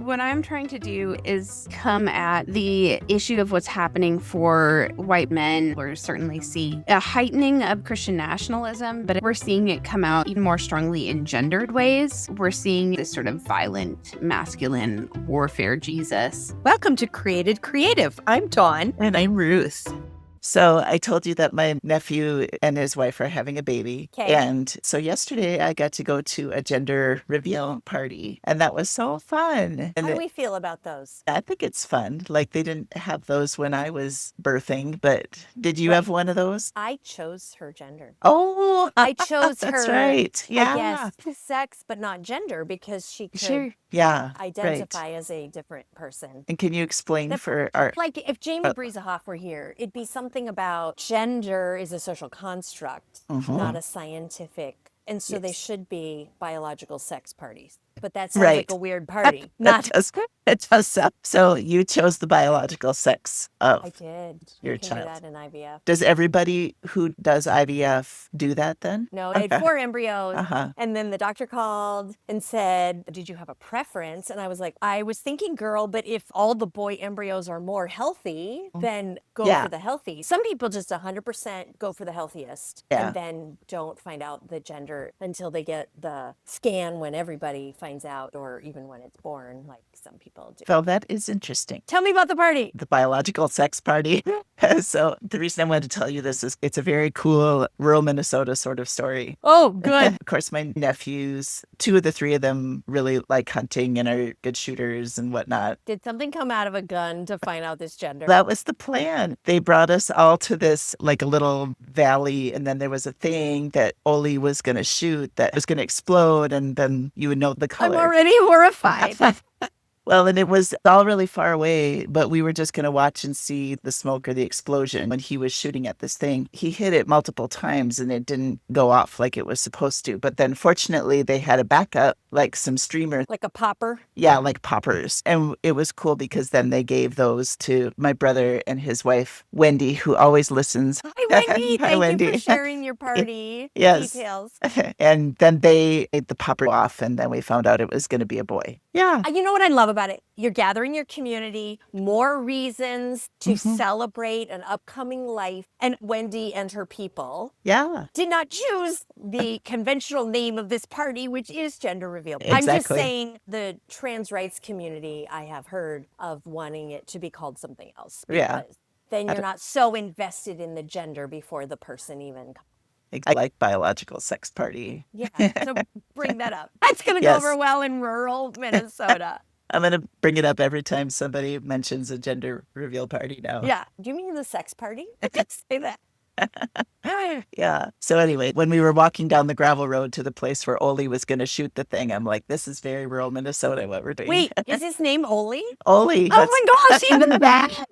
What I'm trying to do is come at the issue of what's happening for white men. We're certainly seeing a heightening of Christian nationalism, but we're seeing it come out even more strongly in gendered ways. We're seeing this sort of violent, masculine warfare Jesus. Welcome to Created Creative. I'm Dawn. And I'm Ruth. So I told you that my nephew and his wife are having a baby. Okay. And so yesterday I got to go to a gender reveal party, and that was so fun. And How do we feel about those? I think it's fun. Like, they didn't have those when I was birthing, but did you have one of those? I chose her gender. Oh, I chose that's her, right. Yeah. I guess, sex, but not gender, because she could Yeah. identify right. as a different person. And can you explain The- for our... Like if Jamie Breezehoff were here, it'd be something about gender is a social construct, not a scientific. And so they should be biological sex parties. But that sounds like a weird party. It does sound. So you chose the biological sex of I did. your You can child. do that in IVF. Does everybody who does IVF do that then? No, I had 4 embryos. Uh-huh. And then the doctor called and said, did you have a preference? And I was like, I was thinking girl, but if all the boy embryos are more healthy, then go for the healthy. Some people just 100% go for the healthiest and then don't find out the gender until they get the scan when everybody finds out, or even when it's born, like some people do. Well, that is interesting. Tell me about the party. The biological sex party. So the reason I wanted to tell you this is it's a very cool rural Minnesota sort of story. Oh, good. Of course, my nephews, 2 of the 3 of them really like hunting and are good shooters and whatnot. Did something come out of a gun to find out this gender? That was the plan. They brought us all to this, like a little valley, and then there was a thing that Oli was going to shoot that was going to explode, and then you would know the color. I'm already horrified. Well, and it was all really far away, but we were just going to watch and see the smoke or the explosion. When he was shooting at this thing, he hit it multiple times and it didn't go off like it was supposed to. But then fortunately, they had a backup, like some streamers. Like a popper? Yeah, like poppers. And it was cool because then they gave those to my brother and his wife, Wendy, who always listens. Hi, Wendy. Hi, Thank Wendy. you for sharing your party Yes. details. And then they ate the popper off, and then we found out it was going to be a boy. Yeah. You know what I love about it? You're gathering your community, more reasons to celebrate an upcoming life. And Wendy and her people did not choose the conventional name of this party, which is gender reveal. Exactly. I'm just saying the trans rights community, I have heard of wanting it to be called something else. Yeah. Because then you're not so invested in the gender before the person even comes. I like biological sex party. Yeah, so bring that up. That's going to go over well in rural Minnesota. I'm going to bring it up every time somebody mentions a gender reveal party now. Yeah. Do you mean the sex party? Say that. Yeah. So anyway, when we were walking down the gravel road to the place where Oli was going to shoot the thing, I'm like, this is very rural Minnesota, what we're doing. Wait, is his name Oli? Oli. Oh my gosh, even that.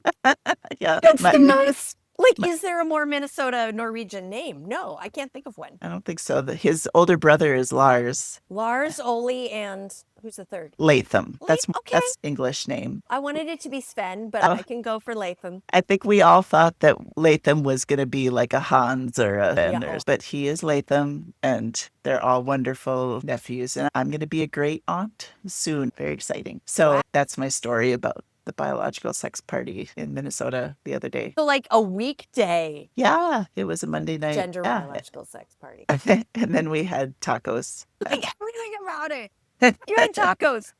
Yeah. That's the nice. Like, is there a more Minnesota Norwegian name? No, I can't think of one. I don't think so. His older brother is Lars. Lars, Oli, and who's the third? Latham. That's Okay. English name. I wanted it to be Sven, but I can go for Latham. I think we all thought that Latham was going to be like a Hans or a Sven, but he is Latham, and they're all wonderful nephews. And I'm going to be a great aunt soon. Very exciting. So that's my story about the biological sex party in Minnesota the other day. So like a weekday. Yeah, it was a Monday night. Gender biological sex party. And then we had tacos. Like everything about it. You had tacos.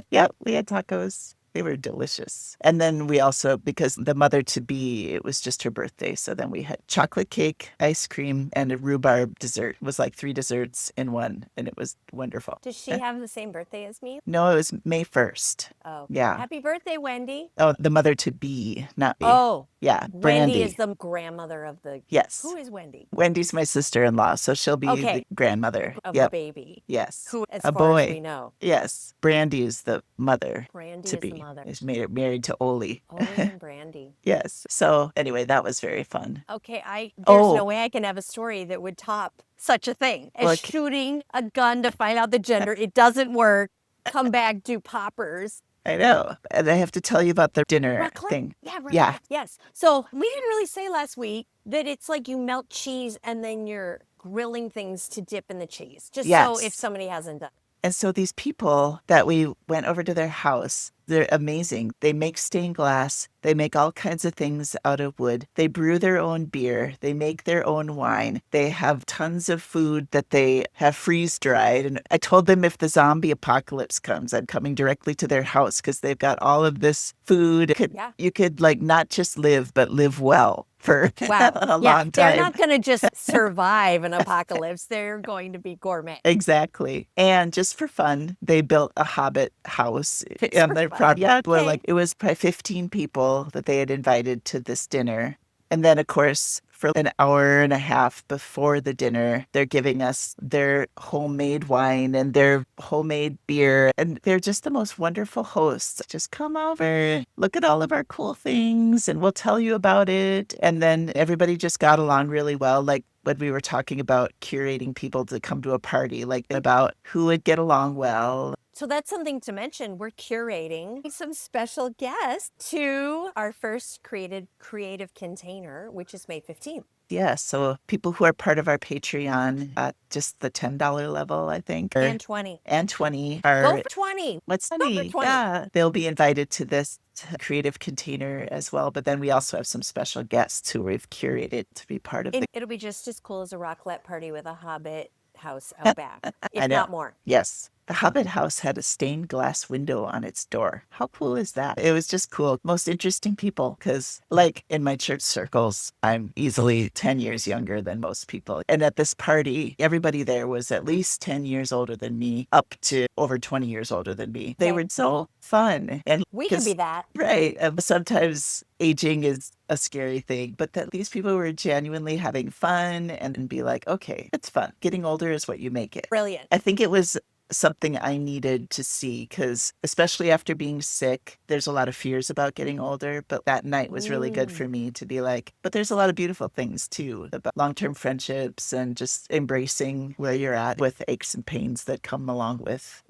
Yep, we had tacos. They were delicious. And then we also, because the mother-to-be, it was just her birthday. So then we had chocolate cake, ice cream, and a rhubarb dessert. It was like 3 desserts in one, and it was wonderful. Does she have the same birthday as me? No, it was May 1st. Oh. Yeah. Happy birthday, Wendy. Oh, the mother-to-be, not me. Oh. Yeah, Brandy. Wendy is the grandmother of the... Yes. Who is Wendy? Wendy's my sister-in-law, so she'll be the grandmother. Of a baby. Yes. Who, as a far boy. as we know. Yes. Brandy is the mother. Brandy to is be. the mother. Is married to Oli. Oli and Brandy. Yes. So anyway, that was very fun. Okay, there's no way I can have a story that would top such a thing as shooting a gun to find out the gender. It doesn't work. Come back, do poppers. I know. And I have to tell you about the dinner thing. Yeah. Yes. So we didn't really say last week that it's like you melt cheese and then you're grilling things to dip in the cheese. Just so if somebody hasn't done it. And so these people that we went over to their house, they're amazing. They make stained glass. They make all kinds of things out of wood. They brew their own beer. They make their own wine. They have tons of food that they have freeze dried. And I told them if the zombie apocalypse comes, I'm coming directly to their house because they've got all of this food. You could like not just live, but live well for a long time. They're not going to just survive an apocalypse. They're going to be gourmet. Exactly. And just for fun, they built a Hobbit house. And their project, like it was probably 15 people that they had invited to this dinner. And then, of course, for an hour and a half before the dinner, they're giving us their homemade wine and their homemade beer. And they're just the most wonderful hosts. Just come over, look at all of our cool things, and we'll tell you about it. And then everybody just got along really well. Like when we were talking about curating people to come to a party, like about who would get along well. So that's something to mention. We're curating some special guests to our first creative container, which is May 15th. Yeah, so people who are part of our Patreon at just the $10 level, I think. And 20. And 20 are... Go for 20. What's Go for 20. Yeah, they'll be invited to this creative container as well. But then we also have some special guests who we've curated to be part of it. It'll be just as cool as a raclette party with a Hobbit house out back, if not more. Yes. The Hobbit house had a stained glass window on its door. How cool is that? It was just cool. Most interesting people, because like in my church circles, I'm easily 10 years younger than most people. And at this party, everybody there was at least 10 years older than me, up to over 20 years older than me. They were so fun. And we can be that. Right. Sometimes aging is a scary thing, but that these people were genuinely having fun and be like, okay, it's fun. Getting older is what you make it. Brilliant. I think it was something I needed to see because especially after being sick, there's a lot of fears about getting older. But that night was really good for me to be like, but there's a lot of beautiful things too about long-term friendships and just embracing where you're at with aches and pains that come along with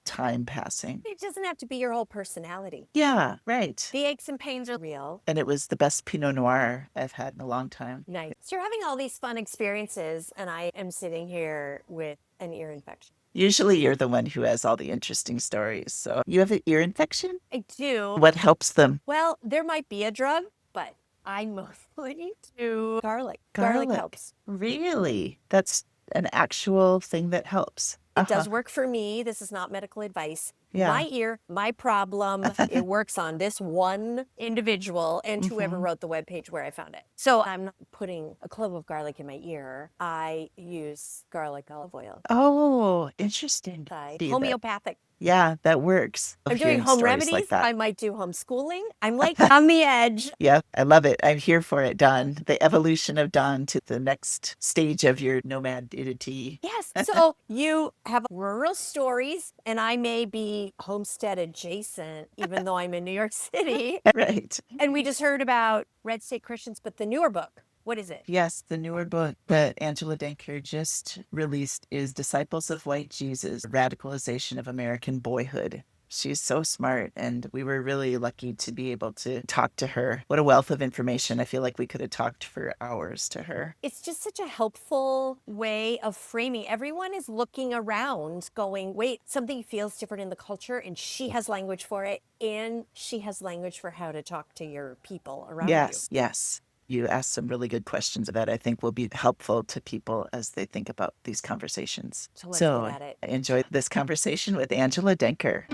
time passing. It doesn't have to be your whole personality. Yeah, right. The aches and pains are real. And it was the best Pinot Noir I've had in a long time. Nice. So you're having all these fun experiences and I am sitting here with an ear infection. Usually you're the one who has all the interesting stories. So you have an ear infection? I do. What helps them? Well, there might be a drug, but I mostly do garlic. Garlic helps. Really? That's an actual thing that helps. It does work for me. This is not medical advice. Yeah. My ear, my problem, it works on this one individual and whoever wrote the webpage where I found it. So I'm not putting a clove of garlic in my ear. I use garlic olive oil. Oh, interesting. Homeopathic. Yeah, that works. I'm doing home remedies. Like that. I might do homeschooling. I'm like on the edge. Yeah, I love it. I'm here for it, Dawn. The evolution of Dawn to the next stage of your nomadity. Yes. So you have rural stories, and I may be homestead adjacent, even though I'm in New York City. Right. And we just heard about Red State Christians, but the newer book. What is it? Yes, the newer book that Angela Denker just released is Disciples of White Jesus, Radicalization of American Boyhood. She's so smart, and we were really lucky to be able to talk to her. What a wealth of information. I feel like we could have talked for hours to her. It's just such a helpful way of framing. Everyone is looking around going, wait, something feels different in the culture, and she has language for it, and she has language for how to talk to your people around you. Yes. You asked some really good questions that I think will be helpful to people as they think about these conversations. So let's get at it. I enjoyed this conversation with Angela Denker.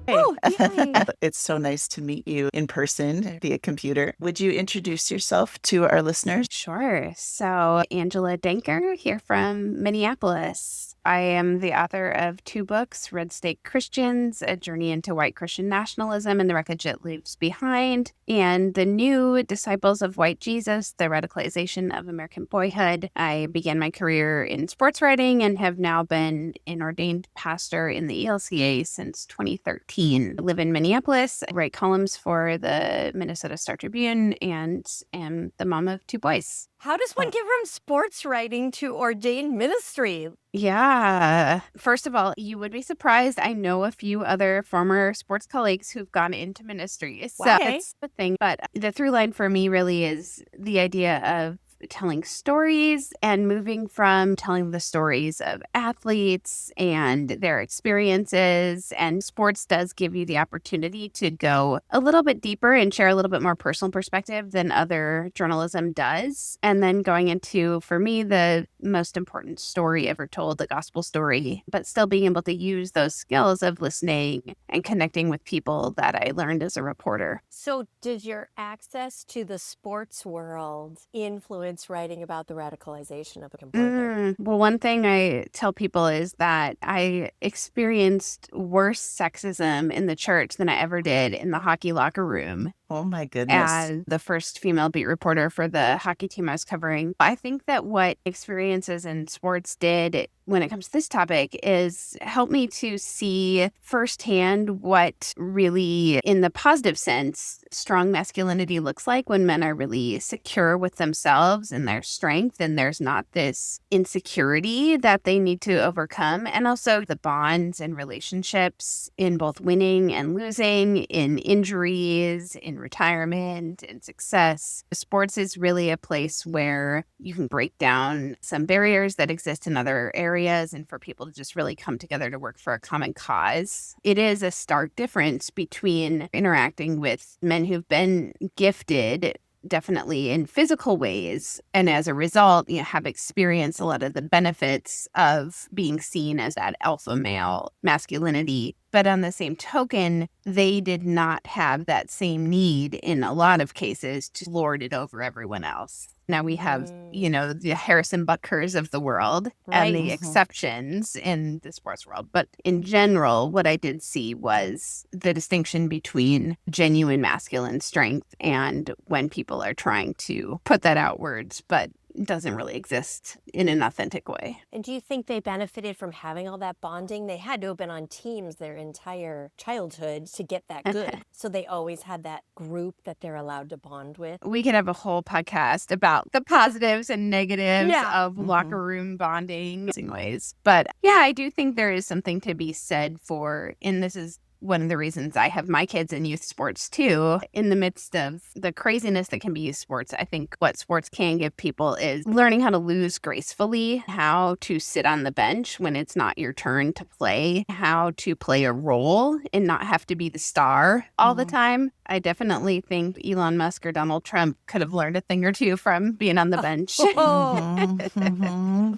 Oh, yay. It's so nice to meet you in person via computer. Would you introduce yourself to our listeners? Sure. So, Angela Denker here from Minneapolis. I am the author of 2 books, Red State Christians, A Journey into White Christian Nationalism and the Wreckage It Leaves Behind, and the new Disciples of White Jesus, The Radicalization of American Boyhood. I began my career in sports writing and have now been an ordained pastor in the ELCA since 2013. I live in Minneapolis, I write columns for the Minnesota Star Tribune, and am the mom of 2 boys. How does one get from sports writing to ordained ministry? Yeah. First of all, you would be surprised. I know a few other former sports colleagues who've gone into ministry. So it's the thing. But the through line for me really is the idea of telling stories and moving from telling the stories of athletes and their experiences. And sports does give you the opportunity to go a little bit deeper and share a little bit more personal perspective than other journalism does. And then going into, for me, the most important story ever told, the gospel story, but still being able to use those skills of listening and connecting with people that I learned as a reporter. So did your access to the sports world influence writing about the radicalization of a boyhood? Well, one thing I tell people is that I experienced worse sexism in the church than I ever did in the hockey locker room. Oh my goodness. As the first female beat reporter for the hockey team I was covering. I think that what experiences in sports did when it comes to this topic is help me to see firsthand what really, in the positive sense, strong masculinity looks like when men are really secure with themselves and their strength, and there's not this insecurity that they need to overcome. And also the bonds and relationships in both winning and losing, in injuries, in retirement and success. Sports is really a place where you can break down some barriers that exist in other areas and for people to just really come together to work for a common cause. It is a stark difference between interacting with men who've been gifted definitely in physical ways, and as a result, have experienced a lot of the benefits of being seen as that alpha male masculinity. But on the same token, they did not have that same need in a lot of cases to lord it over everyone else. Now we have, the Harrison Butkers of the world and the exceptions in the sports world. But in general, what I did see was the distinction between genuine masculine strength and when people are trying to put that outwards, but doesn't really exist in an authentic way. And do you think they benefited from having all that bonding? They had to have been on teams their entire childhood to get that good. So they always had that group that they're allowed to bond with. We could have a whole podcast about the positives and negatives of locker room bonding in ways. But yeah, I do think there is something to be said for, and this is one of the reasons I have my kids in youth sports too. In the midst of the craziness that can be youth sports, I think what sports can give people is learning how to lose gracefully, how to sit on the bench when it's not your turn to play, how to play a role and not have to be the star all the time. I definitely think Elon Musk or Donald Trump could have learned a thing or two from being on the bench.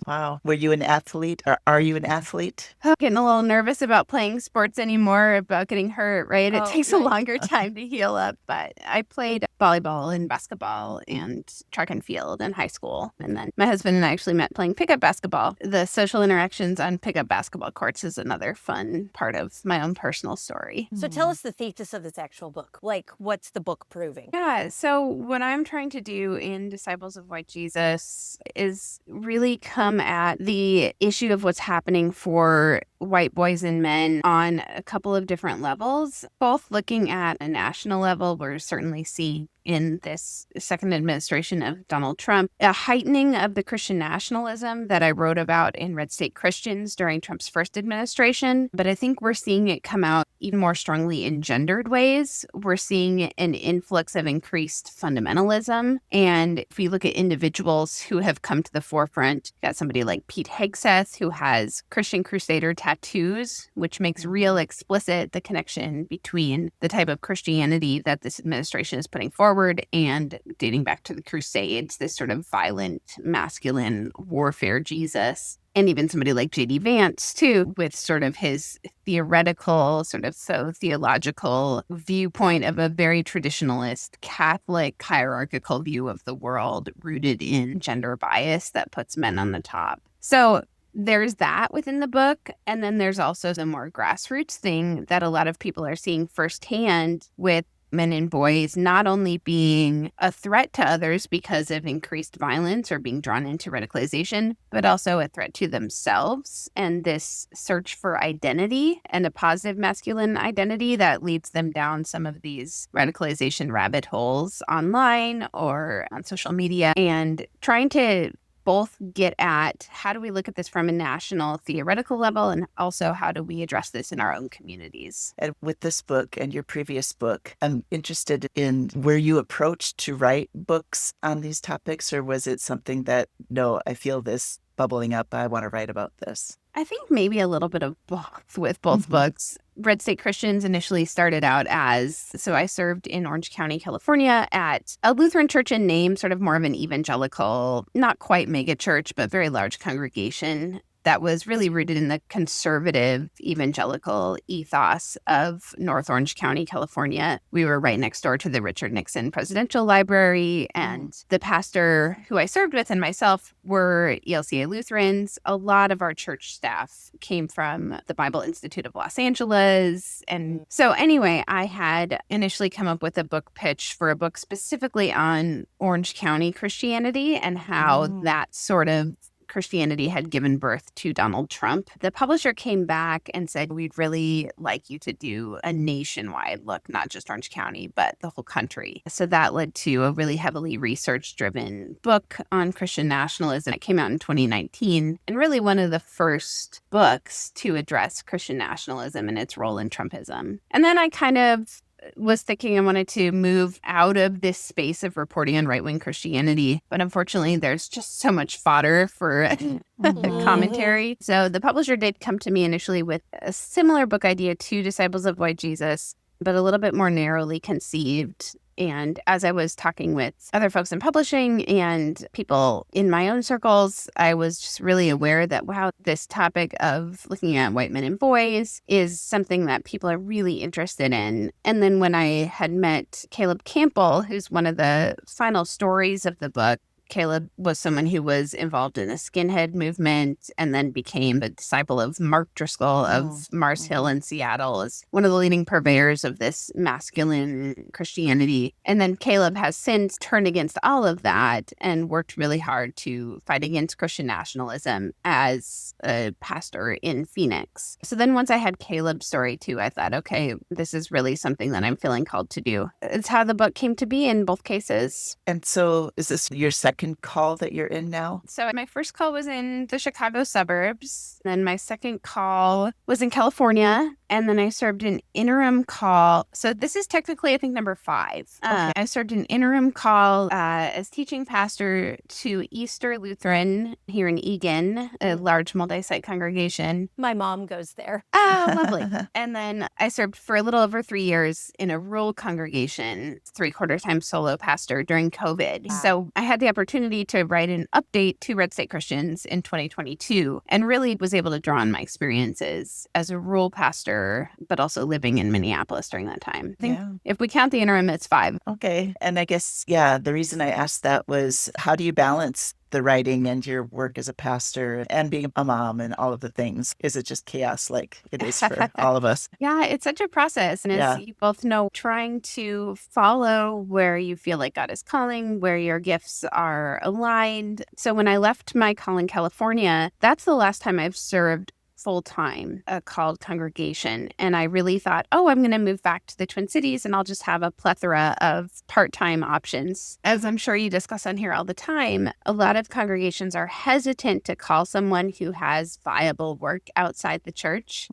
Wow. Were you an athlete, or are you an athlete? I'm getting a little nervous about playing sports anymore, about getting hurt, right? It takes a longer time to heal up. But I played volleyball and basketball and track and field in high school. And then my husband and I actually met playing pickup basketball. The social interactions on pickup basketball courts is another fun part of my own personal story. So tell us the thesis of this actual book. Like, what's the book proving? Yeah, so what I'm trying to do in Disciples of White Jesus is really come at the issue of what's happening for white boys and men on a couple of different levels, both looking at a national level. We're certainly seeing in this second administration of Donald Trump a heightening of the Christian nationalism that I wrote about in Red State Christians during Trump's first administration. But I think we're seeing it come out even more strongly in gendered ways. We're seeing an influx of increased fundamentalism. And if we look at individuals who have come to the forefront, got somebody like Pete Hegseth, who has Christian Crusader tattoos, which makes real explicit the connection between the type of Christianity that this administration is putting forward and dating back to the Crusades, this sort of violent, masculine warfare Jesus. And even somebody like J.D. Vance, too, with sort of his theoretical, sort of theological viewpoint of a very traditionalist, Catholic, hierarchical view of the world rooted in gender bias that puts men on the top. So there's that within the book. And then there's also the more grassroots thing that a lot of people are seeing firsthand with men and boys not only being a threat to others because of increased violence or being drawn into radicalization, but also a threat to themselves and this search for identity and a positive masculine identity that leads them down some of these radicalization rabbit holes online or on social media, and trying to both get at how do we look at this from a national theoretical level, and also how do we address this in our own communities. And with this book and your previous book, I'm interested in where you approached to write books on these topics, or was it something that, no, I feel this bubbling up, I want to write about this? I think maybe a little bit of both with both books. Red State Christians initially started out so I served in Orange County, California at a Lutheran church in name, sort of more of an evangelical, not quite mega church, but very large congregation that was really rooted in the conservative evangelical ethos of North Orange County, California. We were right next door to the Richard Nixon Presidential Library, and the pastor who I served with and myself were ELCA Lutherans. A lot of our church staff came from the Bible Institute of Los Angeles. And so anyway, I had initially come up with a book pitch for a book specifically on Orange County Christianity and how that sort of Christianity had given birth to Donald Trump. The publisher came back and said, we'd really like you to do a nationwide look, not just Orange County, but the whole country. So that led to a really heavily research-driven book on Christian nationalism. It came out in 2019, and really one of the first books to address Christian nationalism and its role in Trumpism. And then I kind of was thinking I wanted to move out of this space of reporting on right-wing Christianity. But unfortunately, there's just so much fodder for commentary. So the publisher did come to me initially with a similar book idea to Disciples of White Jesus, but a little bit more narrowly conceived. And as I was talking with other folks in publishing and people in my own circles, I was just really aware that, wow, this topic of looking at white men and boys is something that people are really interested in. And then when I had met Caleb Campbell, who's one of the final stories of the book, Caleb was someone who was involved in the skinhead movement and then became a disciple of Mark Driscoll of Mars Hill in Seattle as one of the leading purveyors of this masculine Christianity. And then Caleb has since turned against all of that and worked really hard to fight against Christian nationalism as a pastor in Phoenix. So then once I had Caleb's story too, I thought, okay, this is really something that I'm feeling called to do. It's how the book came to be in both cases. And so is this your second call that you're in now? So my first call was in the Chicago suburbs. Then my second call was in California. And then I served an interim call. So this is technically, I think, number 5. Okay. I served an interim call as teaching pastor to Easter Lutheran here in Eagan, a large multi-site congregation. My mom goes there. Oh, lovely. And then I served for a little over 3 years in a rural congregation, 3/4 time solo pastor during COVID. Wow. So I had the opportunity to write an update to Red State Christians in 2022 and really was able to draw on my experiences as a rural pastor, but also living in Minneapolis during that time. I think if we count the interim, it's 5. Okay. And I guess, the reason I asked that was, how do you balance the writing and your work as a pastor and being a mom and all of the things? Is it just chaos like it is for all of us? Yeah, it's such a process. And as you both know, trying to follow where you feel like God is calling, where your gifts are aligned. So when I left my call in California, that's the last time I've served full-time, a called congregation. And I really thought, I'm going to move back to the Twin Cities and I'll just have a plethora of part-time options. As I'm sure you discuss on here all the time, a lot of congregations are hesitant to call someone who has viable work outside the church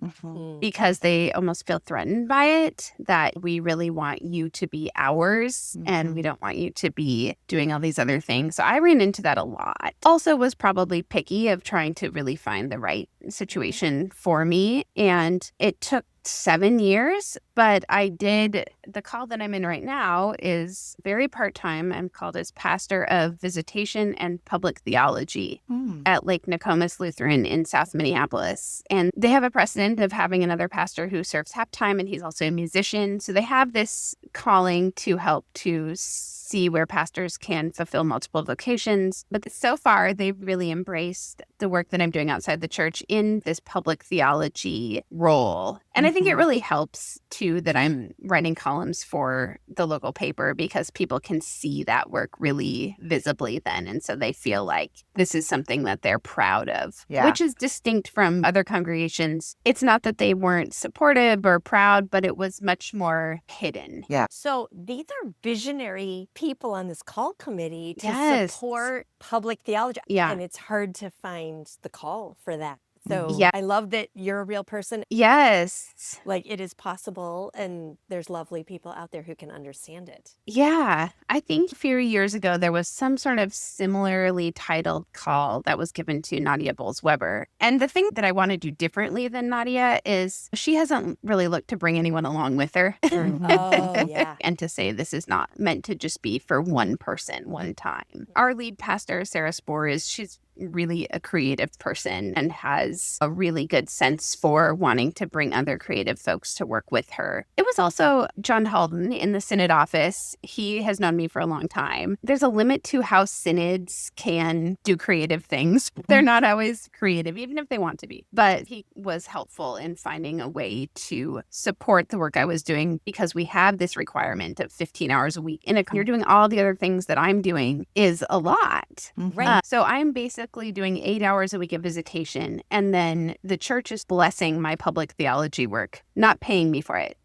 because they almost feel threatened by it, that we really want you to be ours and we don't want you to be doing all these other things. So I ran into that a lot. Also was probably picky of trying to really find the right situation for me. And it took 7 years, but the call that I'm in right now is very part-time. I'm called as pastor of visitation and public theology at Lake Nokomis Lutheran in South Minneapolis. And they have a precedent of having another pastor who serves half-time, and he's also a musician. So they have this calling to help to see where pastors can fulfill multiple vocations. But so far, they've really embraced the work that I'm doing outside the church in this public theology role. And I think it really helps, too, that I'm writing columns for the local paper because people can see that work really visibly then. And so they feel like this is something that they're proud of, which is distinct from other congregations. It's not that they weren't supportive or proud, but it was much more hidden. Yeah. So these are visionary people on this call committee to Yes. support public theology. Yeah. And it's hard to find the call for that. So Yeah. I love that you're a real person. Yes. Like, it is possible, and there's lovely people out there who can understand it. Yeah. I think a few years ago, there was some sort of similarly titled call that was given to Nadia Bowles-Weber. And the thing that I want to do differently than Nadia is she hasn't really looked to bring anyone along with her. Oh, yeah. And to say this is not meant to just be for one person, one time. Our lead pastor, Sarah Spohr, she's really a creative person and has a really good sense for wanting to bring other creative folks to work with her. It was also John Halden in the synod office. He has known me for a long time. There's a limit to how synods can do creative things. They're not always creative, even if they want to be. But he was helpful in finding a way to support the work I was doing because we have this requirement of 15 hours a week. And if you're doing all the other things that I'm doing is a lot. Right. So I'm basically doing 8 hours a week of visitation, and then the church is blessing my public theology work, not paying me for it.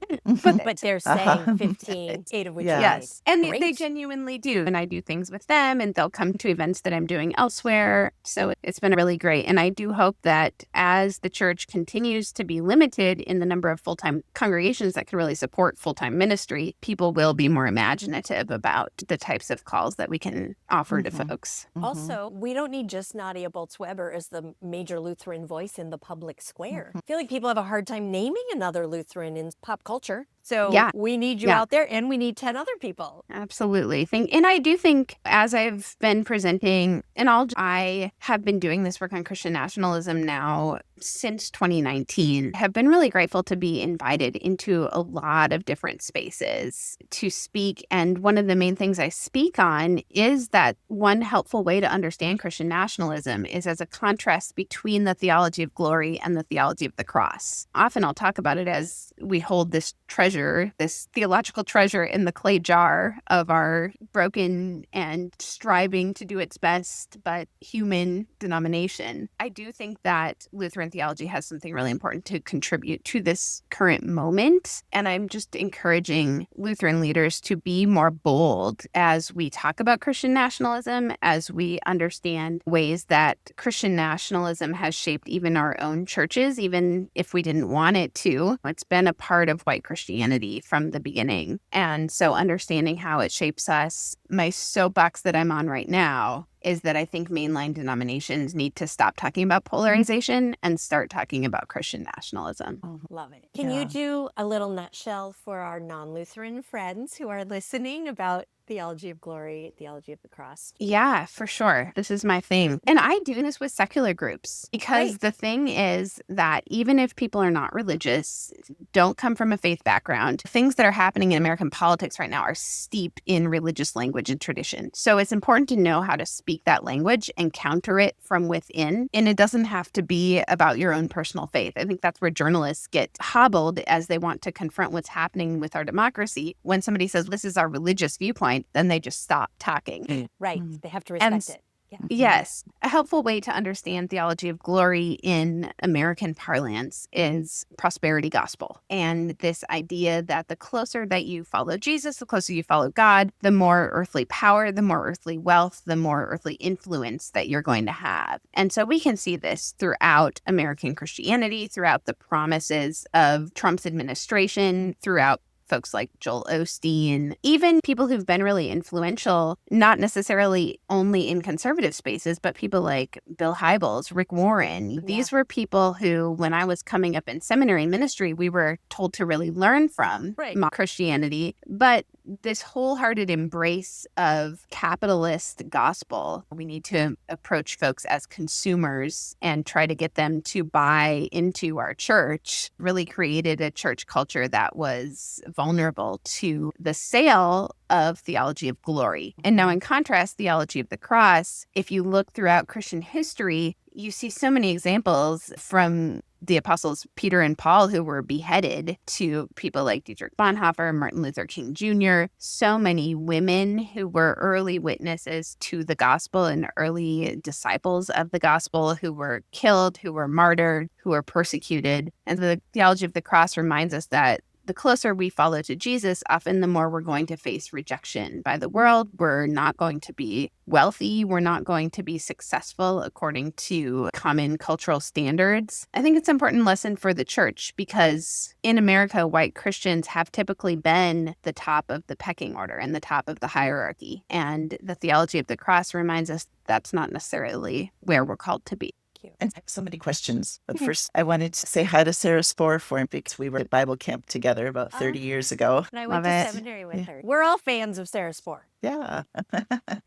But they're saying 15, 8 of which Yeah. are Yes. And Great. they genuinely do. And I do things with them, and they'll come to events that I'm doing elsewhere. So it's been really great. And I do hope that as the church continues to be limited in the number of full-time congregations that can really support full-time ministry, people will be more imaginative about the types of calls that we can offer to folks. Also, we don't need just Nadia Bowles-Weber as the major Lutheran voice in the public square. I feel like people have a hard time naming another Lutheran in pop culture. So Yeah. we need you Yeah. out there, and we need 10 other people. Absolutely. And I do think as I've been presenting, I have been doing this work on Christian nationalism now since 2019, have been really grateful to be invited into a lot of different spaces to speak. And one of the main things I speak on is that one helpful way to understand Christian nationalism is as a contrast between the theology of glory and the theology of the cross. Often I'll talk about it as we hold this treasure, this theological treasure in the clay jar of our broken and striving to do its best, but human denomination. I do think that Lutheran theology has something really important to contribute to this current moment. And I'm just encouraging Lutheran leaders to be more bold as we talk about Christian nationalism, as we understand ways that Christian nationalism has shaped even our own churches, even if we didn't want it to. It's been a part of white Christianity from the beginning. And so understanding how it shapes us, my soapbox that I'm on right now is that I think mainline denominations need to stop talking about polarization and start talking about Christian nationalism. Love it. Can you do a little nutshell for our non-Lutheran friends who are listening about theology of glory, theology of the cross? Yeah, for sure. This is my thing. And I do this with secular groups because the thing is that even if people are not religious, don't come from a faith background, things that are happening in American politics right now are steeped in religious language and tradition. So it's important to know how to speak that language and counter it from within. And it doesn't have to be about your own personal faith. I think that's where journalists get hobbled as they want to confront what's happening with our democracy. When somebody says, this is our religious viewpoint, then they just stop talking. Right. They have to respect it. Yeah. Yes. A helpful way to understand theology of glory in American parlance is prosperity gospel. And this idea that the closer that you follow Jesus, the closer you follow God, the more earthly power, the more earthly wealth, the more earthly influence that you're going to have. And so we can see this throughout American Christianity, throughout the promises of Trump's administration, throughout folks like Joel Osteen, even people who've been really influential, not necessarily only in conservative spaces, but people like Bill Hybels, Rick Warren. These were people who, when I was coming up in seminary and ministry, we were told to really learn from Christianity. But this wholehearted embrace of capitalist gospel, we need to approach folks as consumers and try to get them to buy into our church, really created a church culture that was vulnerable to the sale of theology of glory. And now in contrast, theology of the cross, if you look throughout Christian history, you see so many examples from the apostles Peter and Paul who were beheaded to people like Dietrich Bonhoeffer, Martin Luther King Jr., so many women who were early witnesses to the gospel and early disciples of the gospel who were killed, who were martyred, who were persecuted. And the theology of the cross reminds us that the closer we follow to Jesus, often the more we're going to face rejection by the world. We're not going to be wealthy. We're not going to be successful according to common cultural standards. I think it's an important lesson for the church because in America, white Christians have typically been the top of the pecking order and the top of the hierarchy. And the theology of the cross reminds us that's not necessarily where we're called to be. And I have so many questions. But first, I wanted to say hi to Sarah Spohr for because we were at Bible camp together about 30 years ago. And I went to seminary with her. We're all fans of Sarah Spohr. Yeah.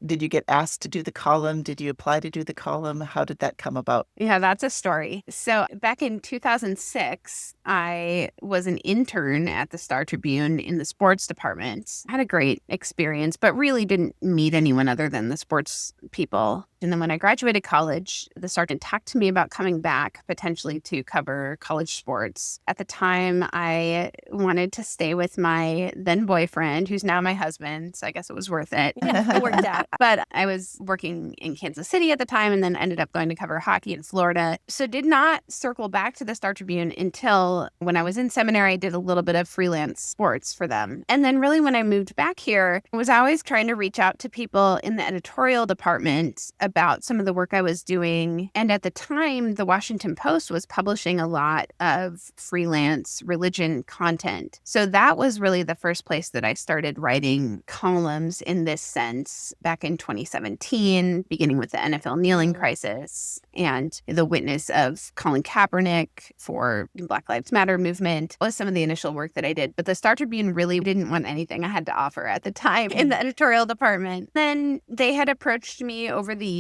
Did you get asked to do the column? Did you apply to do the column? How did that come about? Yeah, that's a story. So back in 2006, I was an intern at the Star Tribune in the sports department. I had a great experience, but really didn't meet anyone other than the sports people. And then when I graduated college, the sergeant talked to me about coming back potentially to cover college sports. At the time, I wanted to stay with my then boyfriend, who's now my husband. So I guess it was worth it. Yeah, it worked out. But I was working in Kansas City at the time and then ended up going to cover hockey in Florida. So did not circle back to the Star Tribune until when I was in seminary, I did a little bit of freelance sports for them. And then really when I moved back here, I was always trying to reach out to people in the editorial department about some of the work I was doing. And at the time, the Washington Post was publishing a lot of freelance religion content. So that was really the first place that I started writing columns in this sense back in 2017, beginning with the NFL kneeling crisis and the witness of Colin Kaepernick for Black Lives Matter movement was some of the initial work that I did. But the Star Tribune really didn't want anything I had to offer at the time in the editorial department. Then they had approached me over the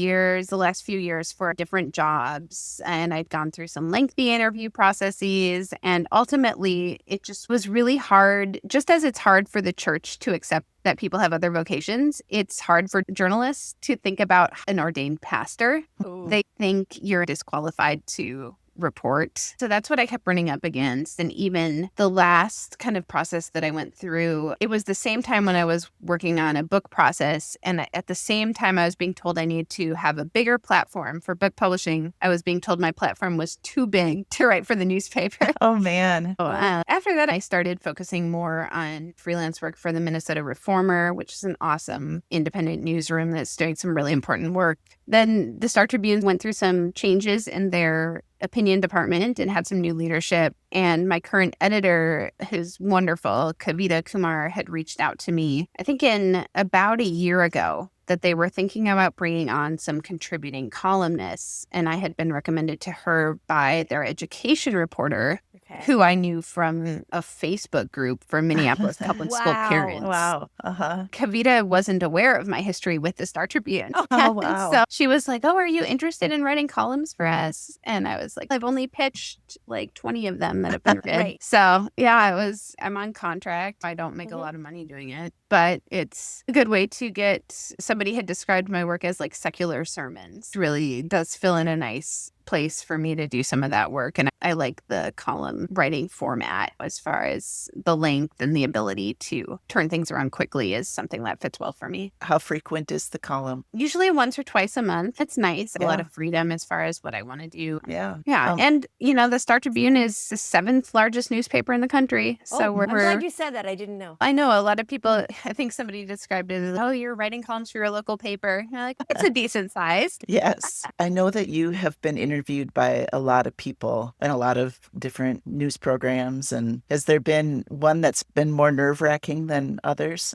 last few years for different jobs. And I'd gone through some lengthy interview processes. And ultimately, it just was really hard, just as it's hard for the church to accept that people have other vocations. It's hard for journalists to think about an ordained pastor. Ooh. They think you're disqualified to report. So that's what I kept running up against. And even the last kind of process that I went through, it was the same time when I was working on a book process. And at the same time, I was being told I needed to have a bigger platform for book publishing. I was being told my platform was too big to write for the newspaper. Oh, man. So, after that, I started focusing more on freelance work for the Minnesota Reformer, which is an awesome independent newsroom that's doing some really important work. Then the Star Tribune went through some changes in their opinion department and had some new leadership. And my current editor, who's wonderful, Kavita Kumar, had reached out to me, I think in about a year ago, that they were thinking about bringing on some contributing columnists. And I had been recommended to her by their education reporter, who I knew from a Facebook group for Minneapolis public school parents. Wow. Kavita wasn't aware of my history with the Star Tribune. Oh, wow. So she was like, "Oh, are you interested in writing columns for us?" And I was like, "I've only pitched like 20 of them that have been read." Right. So yeah, I'm on contract. I don't make a lot of money doing it, but it's a good way to get, somebody had described my work as like secular sermons. It really does fill in a nice place for me to do some of that work. And I like the column writing format as far as the length and the ability to turn things around quickly is something that fits well for me. How frequent is the column? Usually once or twice a month. It's nice. A lot of freedom as far as what I want to do. Yeah. And, the Star Tribune is the 7th largest newspaper in the country. So I'm glad you said that. I didn't know. I know a lot of people, I think somebody described it as, "Oh, you're writing columns for your local paper." And I'm like, it's a decent size. Yes. I know that you have been interviewed by a lot of people and a lot of different news programs. And has there been one that's been more nerve-wracking than others?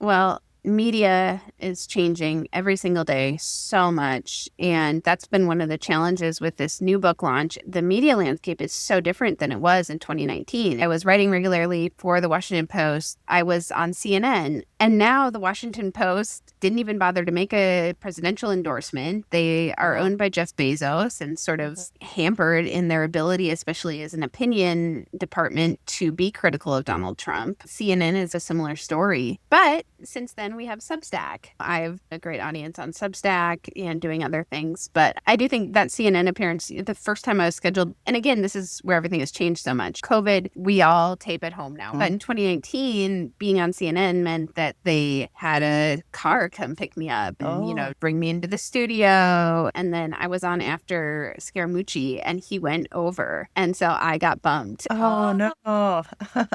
Well, media is changing every single day so much. And that's been one of the challenges with this new book launch. The media landscape is so different than it was in 2019. I was writing regularly for the Washington Post. I was on CNN. And now the Washington Post didn't even bother to make a presidential endorsement. They are owned by Jeff Bezos and sort of hampered in their ability, especially as an opinion department, to be critical of Donald Trump. CNN is a similar story. But since then, we have Substack. I have a great audience on Substack and doing other things. But I do think that CNN appearance, the first time I was scheduled, and again, this is where everything has changed so much. COVID, we all tape at home now. But in 2019, being on CNN meant that they had a car come pick me up and, bring me into the studio. And then I was on after Scaramucci and he went over. And so I got bummed. Oh, no.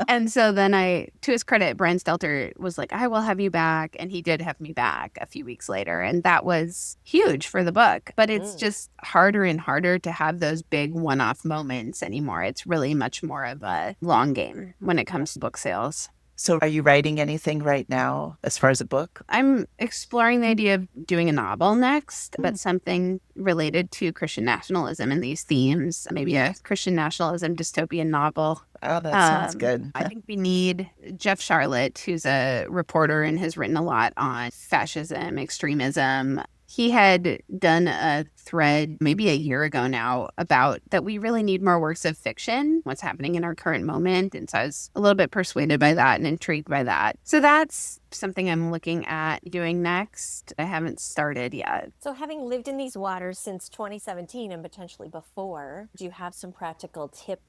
And so then to his credit, Brian Stelter was like, I will have you back. And he did have me back a few weeks later. And that was huge for the book. But it's just harder and harder to have those big one-off moments anymore. It's really much more of a long game when it comes to book sales. So are you writing anything right now as far as a book? I'm exploring the idea of doing a novel next, but something related to Christian nationalism and these themes, maybe a Christian nationalism dystopian novel. Oh, that sounds good. I think we need Jeff Charlotte, who's a reporter and has written a lot on fascism, extremism. He had done a thread maybe a year ago now about that we really need more works of fiction, what's happening in our current moment. And so I was a little bit persuaded by that and intrigued by that. So that's something I'm looking at doing next. I haven't started yet. So having lived in these waters since 2017 and potentially before, do you have some practical tips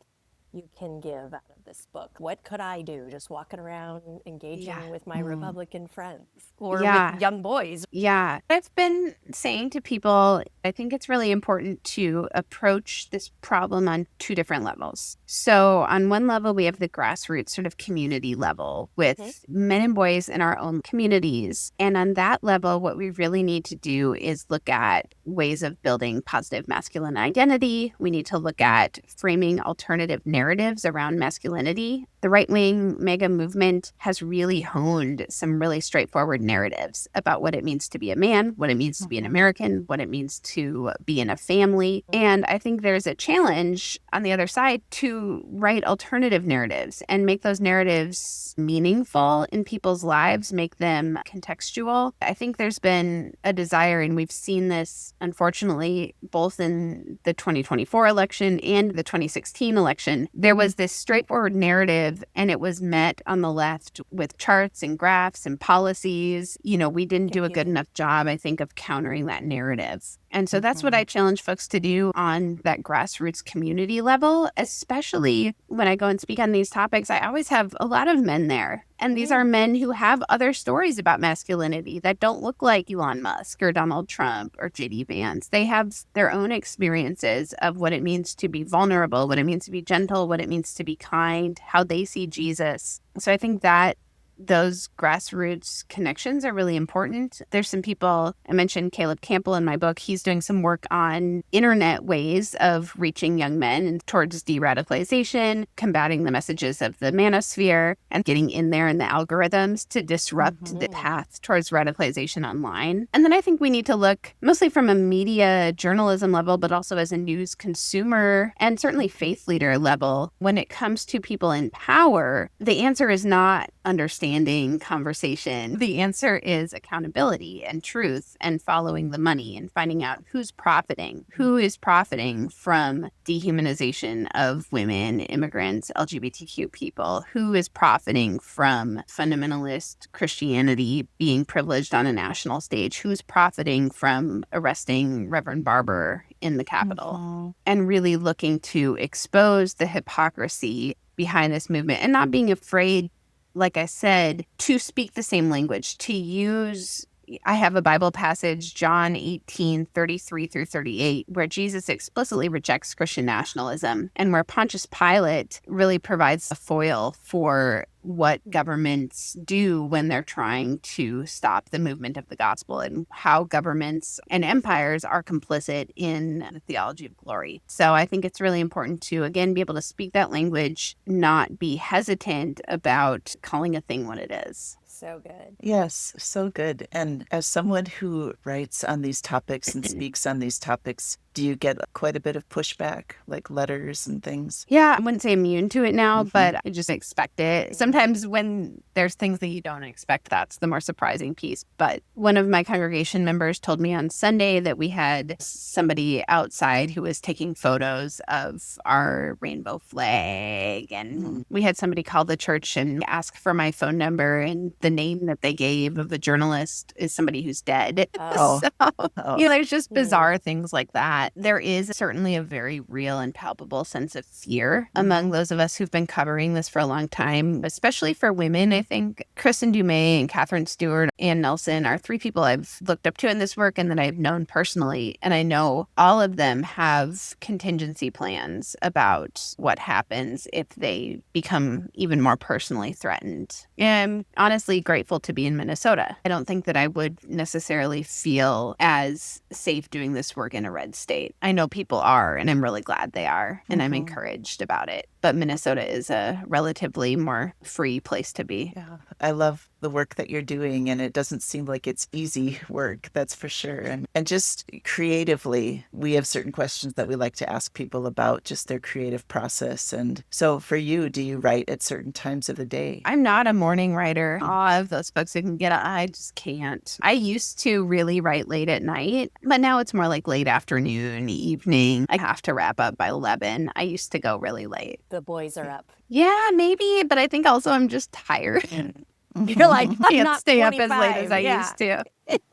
you can give out of this book? What could I do? Just walking around engaging with my Republican friends or with young boys? Yeah. I've been saying to people, I think it's really important to approach this problem on two different levels. So on one level, we have the grassroots sort of community level with men and boys in our own communities. And on that level, what we really need to do is look at ways of building positive masculine identity. We need to look at framing alternative narratives around masculinity. The right-wing mega movement has really honed some really straightforward narratives about what it means to be a man, what it means to be an American, what it means to be in a family. And I think there's a challenge on the other side to write alternative narratives and make those narratives meaningful in people's lives, make them contextual. I think there's been a desire, and we've seen this, unfortunately, both in the 2024 election and the 2016 election. There was this straightforward narrative, and it was met on the left with charts and graphs and policies. We didn't do a good enough job, I think, of countering that narrative. And so that's what I challenge folks to do on that grassroots community level, especially when I go and speak on these topics. I always have a lot of men there. And these are men who have other stories about masculinity that don't look like Elon Musk or Donald Trump or J.D. Vance. They have their own experiences of what it means to be vulnerable, what it means to be gentle, what it means to be kind, how they see Jesus. So I think that those grassroots connections are really important. There's some people, I mentioned Caleb Campbell in my book. He's doing some work on internet ways of reaching young men and towards de-radicalization, combating the messages of the manosphere, and getting in there in the algorithms to disrupt the path towards radicalization online. And then I think we need to look mostly from a media journalism level, but also as a news consumer and certainly faith leader level. When it comes to people in power, the answer is not understanding conversation. The answer is accountability and truth and following the money and finding out who is profiting from dehumanization of women, immigrants, LGBTQ people, who is profiting from fundamentalist Christianity being privileged on a national stage, who's profiting from arresting Reverend Barber in the Capitol, and really looking to expose the hypocrisy behind this movement and not being afraid, like I said, to speak the same language, to use, I have a Bible passage, John 18:33-38, where Jesus explicitly rejects Christian nationalism and where Pontius Pilate really provides a foil for what governments do when they're trying to stop the movement of the gospel and how governments and empires are complicit in the theology of glory. So I think it's really important to, again, be able to speak that language, not be hesitant about calling a thing what it is. So good. Yes, so good. And as someone who writes on these topics and speaks on these topics, Do you get quite a bit of pushback, like letters and things? Yeah, I wouldn't say immune to it now, but I just expect it. Sometimes when there's things that you don't expect, that's the more surprising piece. But one of my congregation members told me on Sunday that we had somebody outside who was taking photos of our rainbow flag. And we had somebody call the church and ask for my phone number. And the name that they gave of a journalist is somebody who's dead. There's just bizarre things like that. There is certainly a very real and palpable sense of fear among those of us who've been covering this for a long time, especially for women. I think Kristen Dumais and Catherine Stewart, Ann Nelson are three people I've looked up to in this work and that I've known personally. And I know all of them have contingency plans about what happens if they become even more personally threatened. And I'm honestly grateful to be in Minnesota. I don't think that I would necessarily feel as safe doing this work in a red state. I know people are, and I'm really glad they are, and I'm encouraged about it. But Minnesota is a relatively more free place to be. Yeah, I love the work that you're doing, and it doesn't seem like it's easy work, that's for sure. And just creatively, we have certain questions that we like to ask people about just their creative process. And so for you, do you write at certain times of the day? I'm not a morning writer. All of those folks who can get up, I just can't. I used to really write late at night, but now it's more like late afternoon, evening. I have to wrap up by 11. I used to go really late. The boys are up. Yeah, maybe, but I think also I'm just tired. You're like, I can't not stay up as 25. late as I used to.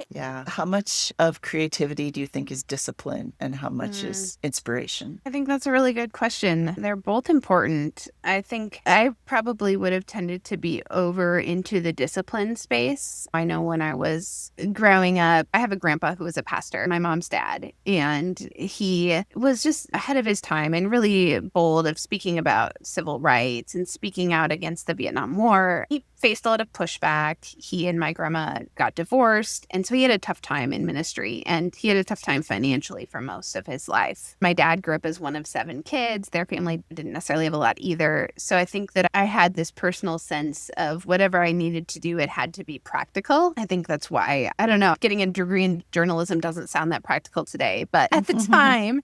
Yeah. How much of creativity do you think is discipline and how much is inspiration? I think that's a really good question. They're both important. I think I probably would have tended to be over into the discipline space. I know when I was growing up, I have a grandpa who was a pastor, my mom's dad, and he was just ahead of his time and really bold of speaking about civil rights and speaking out against the Vietnam War. He faced a lot of pushback. He and my grandma got divorced. And so he had a tough time in ministry, and he had a tough time financially for most of his life. My dad grew up as one of 7 kids. Their family didn't necessarily have a lot either. So I think that I had this personal sense of whatever I needed to do, it had to be practical. I think that's why, I don't know, getting a degree in journalism doesn't sound that practical today, but at the time,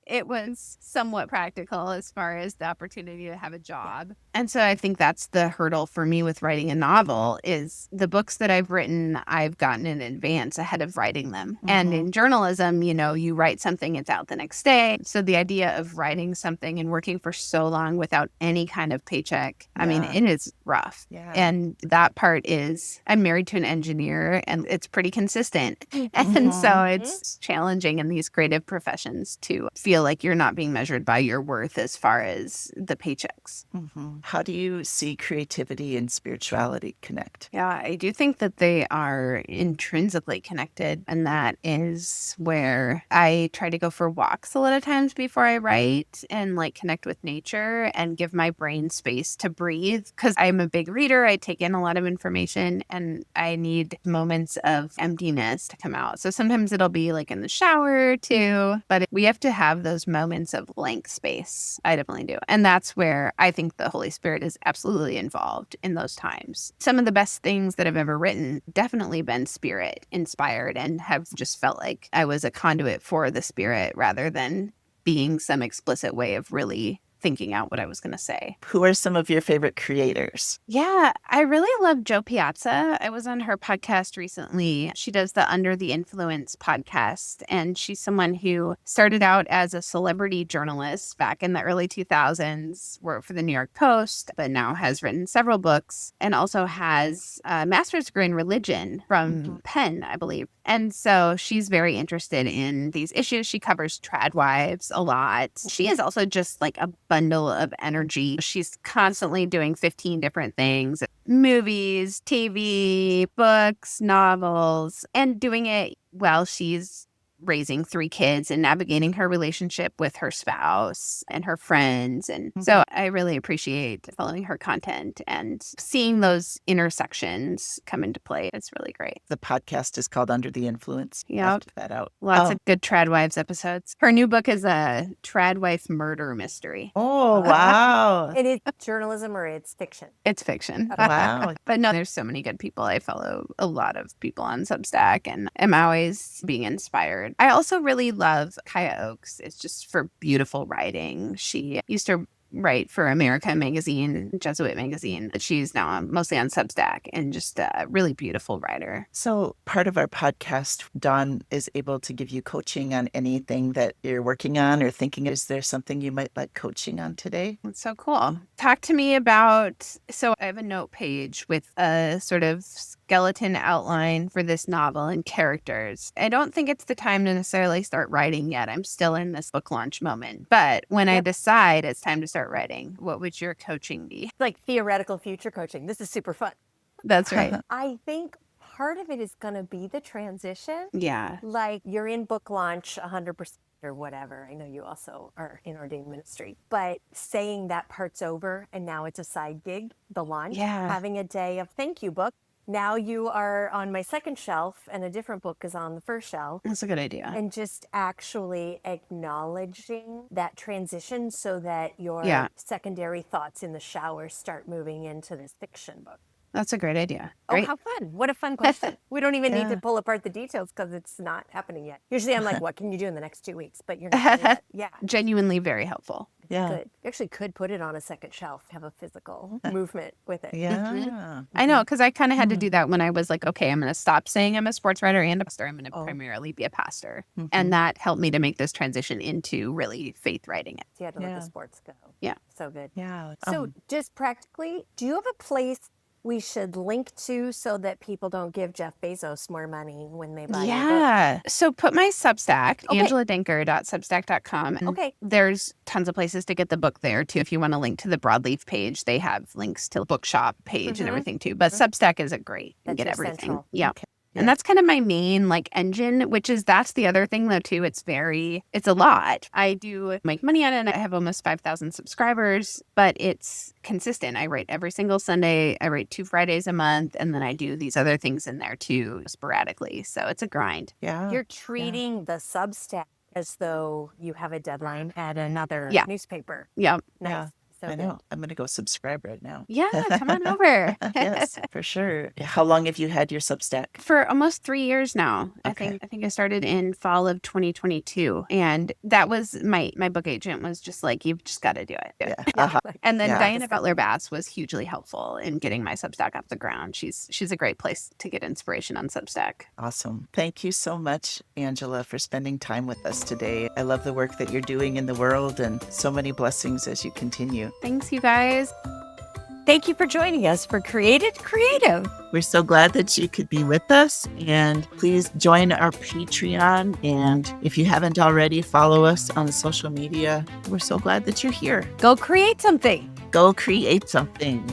it was somewhat practical as far as the opportunity to have a job. And so I think that's the hurdle for me with writing a novel is the books that I've written, I've gotten in advance ahead of writing them. And in journalism, you write something, it's out the next day. So the idea of writing something and working for so long without any kind of paycheck, I mean, it is rough. Yeah. And that part is, I'm married to an engineer and it's pretty consistent. And so it's challenging in these creative professions to feel like you're not being measured by your worth as far as the paychecks. How do you see creativity and spirituality connect? Yeah, I do think that they are intrinsically connected. And that is where I try to go for walks a lot of times before I write and connect with nature and give my brain space to breathe. Because I'm a big reader, I take in a lot of information and I need moments of emptiness to come out. So sometimes it'll be in the shower too, but we have to have those moments of blank space. I definitely do. And that's where I think the Holy Spirit is absolutely involved in those times. Some of the best things that I've ever written definitely been spirit inspired and have just felt like I was a conduit for the Spirit rather than being some explicit way of really thinking out what I was going to say. Who are some of your favorite creators? Yeah, I really love Jo Piazza. I was on her podcast recently. She does the Under the Influence podcast, and she's someone who started out as a celebrity journalist back in the early 2000s, worked for the New York Post, but now has written several books and also has a master's degree in religion from Penn, I believe. And so she's very interested in these issues. She covers trad wives a lot. She is also just a bundle of energy. She's constantly doing 15 different things, movies, TV, books, novels, and doing it while she's raising 3 kids and navigating her relationship with her spouse and her friends. And so I really appreciate following her content and seeing those intersections come into play. It's really great. The podcast is called Under the Influence. Yeah. Check that out. Lots of good Trad Wives episodes. Her new book is a Trad Wife murder mystery. Oh, wow. It is journalism or it's fiction? It's fiction. Wow. But no, there's so many good people. I follow a lot of people on Substack and am always being inspired inspired. I also really love Kaya Oaks. It's just for beautiful writing. She used to write for America Magazine, Jesuit magazine. She's now mostly on Substack and just a really beautiful writer. So part of our podcast, Dawn is able to give you coaching on anything that you're working on or thinking. Is there something you might like coaching on today? That's so cool. Talk to me about, so I have a note page with a sort of skeleton outline for this novel and characters. I don't think it's the time to necessarily start writing yet. I'm still in this book launch moment. But when I decide it's time to start writing, what would your coaching be? Like theoretical future coaching. This is super fun. That's right. I think part of it is going to be the transition. Yeah. Like you're in book launch 100% or whatever. I know you also are in ordained ministry, but saying that part's over and now it's a side gig, the launch, having a day of thank you book. Now you are on my second shelf and a different book is on the first shelf. That's a good idea. And just actually acknowledging that transition so that your secondary thoughts in the shower start moving into this fiction book. That's a great idea. Great. Oh, how fun. What a fun question. We don't even need to pull apart the details because it's not happening yet. Usually I'm like, what can you do in the next 2 weeks? But you're not yet. Yeah. Genuinely very helpful. Yeah. Good. You actually could put it on a second shelf, have a physical movement with it. Yeah. I know, because I kind of had to do that when I was like, okay, I'm going to stop saying I'm a sports writer and a pastor. I'm going to primarily be a pastor. And that helped me to make this transition into really faith writing it. So you had to let the sports go. Yeah. So good. Yeah. So just practically, do you have a place we should link to so that people don't give Jeff Bezos more money when they buy your book? So put my Substack, angeladenker.substack.com. Okay. There's tons of places to get the book there too. If you want to link to the Broadleaf page, they have links to the bookshop page and everything too. But Substack is a great. You get everything. Central. Yeah. Okay. And that's kind of my main engine, that's the other thing though too. It's a lot. I do make money on it and I have almost 5,000 subscribers, but it's consistent. I write every single Sunday. I write 2 Fridays a month. And then I do these other things in there too, sporadically. So it's a grind. Yeah. You're treating the Substack as though you have a deadline at another newspaper. Yeah. Nice. Yeah. So I know. I'm going to go subscribe right now. Yeah, come on over. Yes, for sure. How long have you had your Substack? For almost 3 years now. Okay. I think I started in fall of 2022. And that was my book agent was just like, you've just got to do it. Yeah. And then Diana Butler-Bass was hugely helpful in getting my Substack off the ground. She's a great place to get inspiration on Substack. Awesome. Thank you so much, Angela, for spending time with us today. I love the work that you're doing in the world and so many blessings as you continue. Thanks, you guys. Thank you for joining us for Created Creative. We're so glad that you could be with us, and please join our Patreon. And if you haven't already, follow us on social media. We're so glad that you're here. Go create something. Go create something.